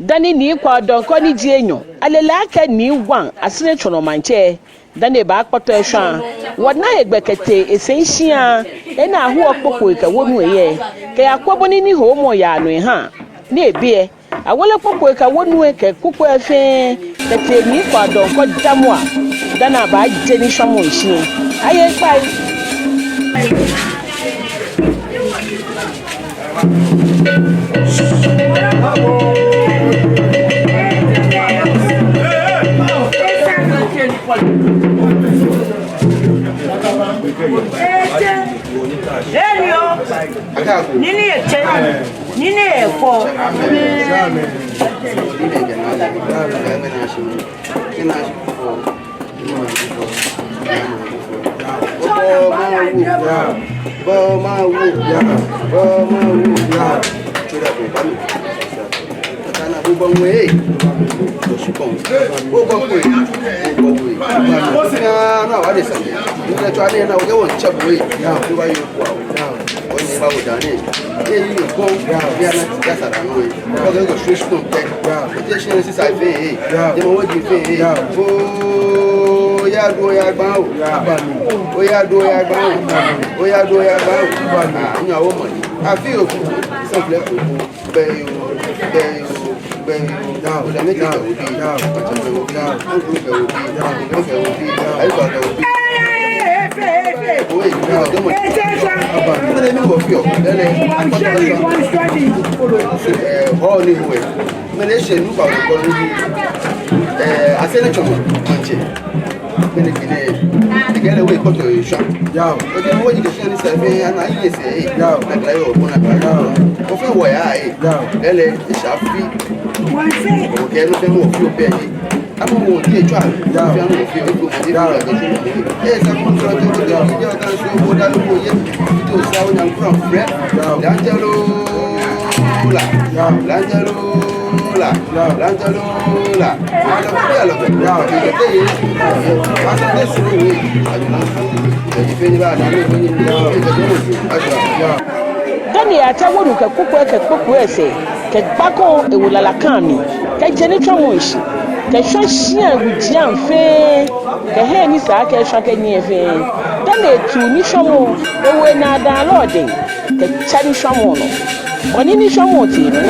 Dani ni kwa donko ni dienyo alelaka ni wan Asere Tsono manche dani ba akpoto ehwan wona egbekete esenhia ena aho okpoko ka wonu eye ka yakobo ni Homowo ya no ha na ebie awole kpoko ka wonu ka koko efe kete ni kwa donko damwa dana ba jeni shamo nshi aye pai Nini efo Asere Tsono manche together we got to shop. Yeah. But then when you can see say and I say yeah, na clay o bona clay. O fe wo ya yeah. Ele shafi. O ke no fe mo fi o pe ni. Amo mo ti ejo an. Yeah. Fi amo fi o ko mo di la ke ju. Eh sa mo tro to de o ta so mo da lo ye. To sa o nyan from friend. Lanjalo la. Lanjalo la. Lanjalo la. Dani ataworu ka kuku ese ke bako ewulala kami ke jeni twamonshi ke hwahia wugia mfe ke he ni sa ke hwa ke ni efe dani etu ni hwomo ewe na da lodin ke chani hwomo no oni ni hwomo ti no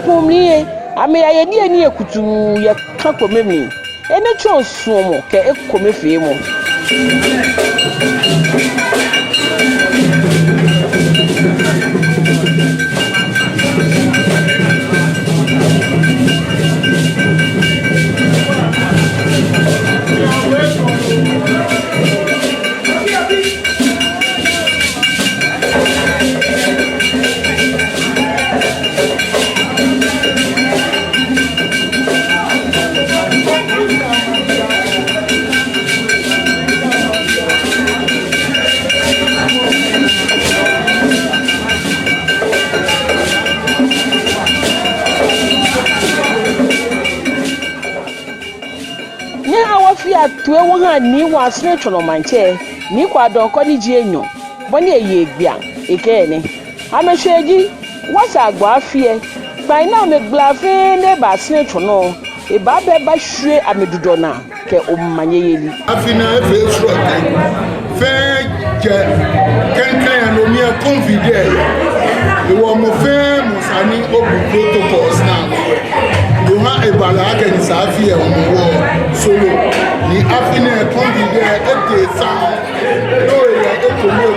Kumni ame ya ni ani ekutu ya kako memi ene chonso mo ke ekome fie mo tuwe wanga ni wa Asere Tsono manche ni kwa donko ni jienyo boni eye gbia ekene amehweji wasa agba afie gban na me glafe ne ba Asere Tsono e ba be ba hwe amedudona ke ommanye yeli afina efe sro fe je kenkan no mi e convidé e wo mo fe mo sani obu protocols na yo ha e bala ke ni safi e Homowo solo ni afina convidé e de sa no e e komo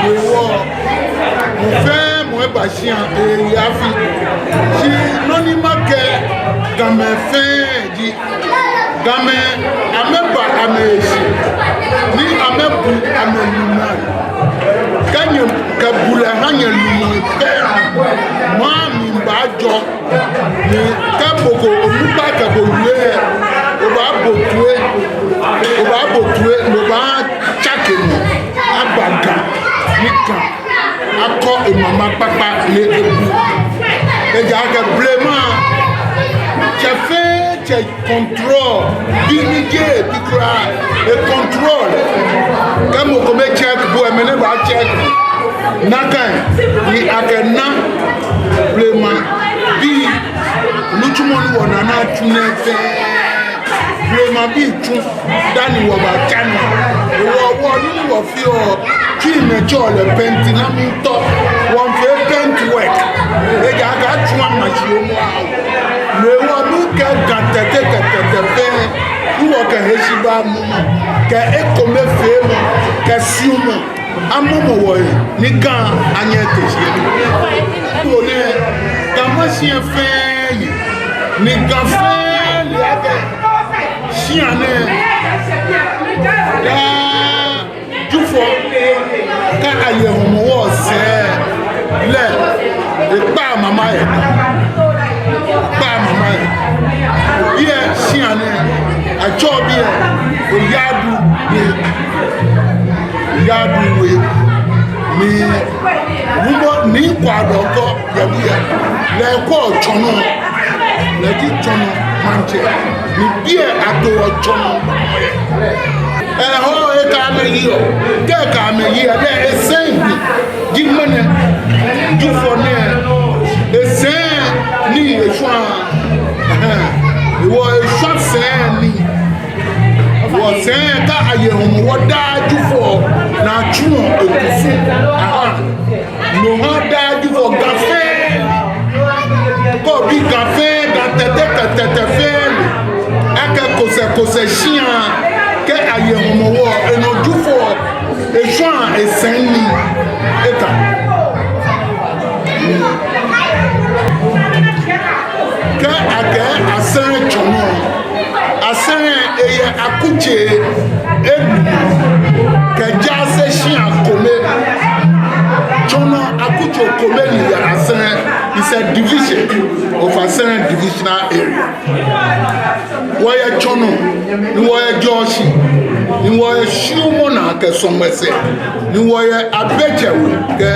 bi wo mo fe mo e ba shian e yafi si noni make game fe di game ameba ameshi ni amebu amenuna kanye kabula hanya lumo pe ma mi bajo ni kaboko onuba kabole o ba botue no ba chakeni abaga nika akọ imama papa le ebu eja ke blema che control binige bikra e control kamo ko be check bo emene ba check nakan ni akena blema bi nuchumo ni wona na tunefe blema bi tu dani wo ba chana wo ni wo fi o ki mejo le penti na mi to won fe paint work e ga ga tuwa ma ji o mo le wo mi ke gatete fe wo ke hesiba mu ke ekome fe mo ke siumo amomo wo ni gan anye te se ni wo ne tamasien fe ni gan fe le ake siane ya jufo ka aye Homowo se le pa mama ye ye siane ajo bi e o yadu we mi wumo ni kwado ko ye buya le ko Tsono le di Tsono manche ni bie ato Tsono ho e ka me yo ke ka me yi e sen di mane du for ne Esen ni esua. Ìwọ esua sen ni. Ìwọ sen ka aye Homowo dájú fo na Tsono ekufu. No ha dájú fo gafe. Ko bi gafe da tete fe. Ake kose shia ke aye Homowo enoju fo esua esen ni eta. Ke ake Asere Tsono Asere eye akuche enu ke jase shia kome Tsono akuche kome ni Asere is a division of Asere divisional area. Wọ́yẹ Tsono ni wọ́yẹ Jọ́ọ̀ṣì ni wọ́yẹ Ṣíọ́mọ́nà kẹ Sọmẹsẹ ni wọ́yẹ Abẹ́jẹ̀wé kẹ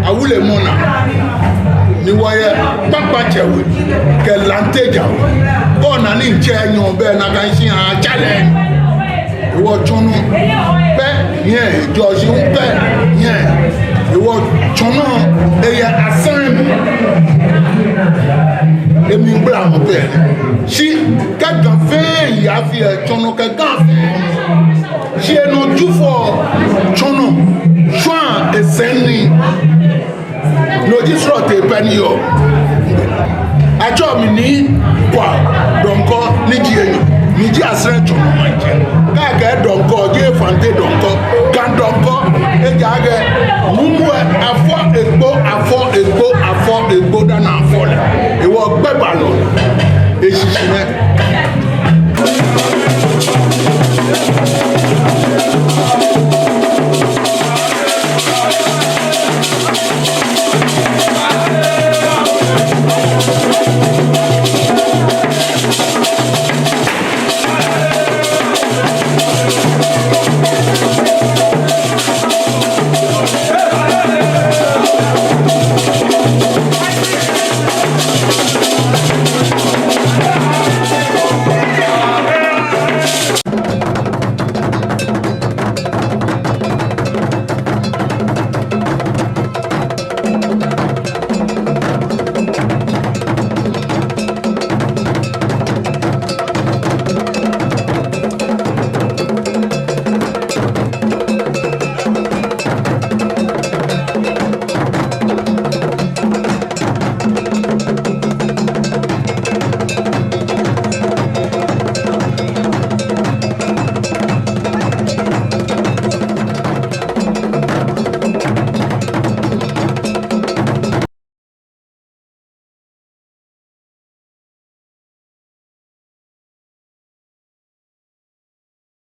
Awúlẹ̀mọ́nà ni wọ́yẹ Pápájẹ̀wé kẹ Làǹtẹ̀jàwé bọ́ọ̀nà ní ìjẹ́ ẹ̀yàn bẹ́ẹ̀ náà kàn ṣí hàn jálẹ̀ ìwọ Tsono bẹ́ẹ̀ yẹn Jọ́ọ̀ṣì ń bẹ́ẹ̀ yẹn ìwọ Tsono ẹ̀yẹ Asere mi. Emi gbra mo pe si kagan fe ya fi Tsono kagan si eno jufo Tsono soan eseni no jisro te penio ajo mi ni kwa donko ni ji enyo ni ji Asere Tsono manje ka ga donko je fante donko kan donko e ja ge mumu afo egbo dana afo le iwo gbegba lo esisi ne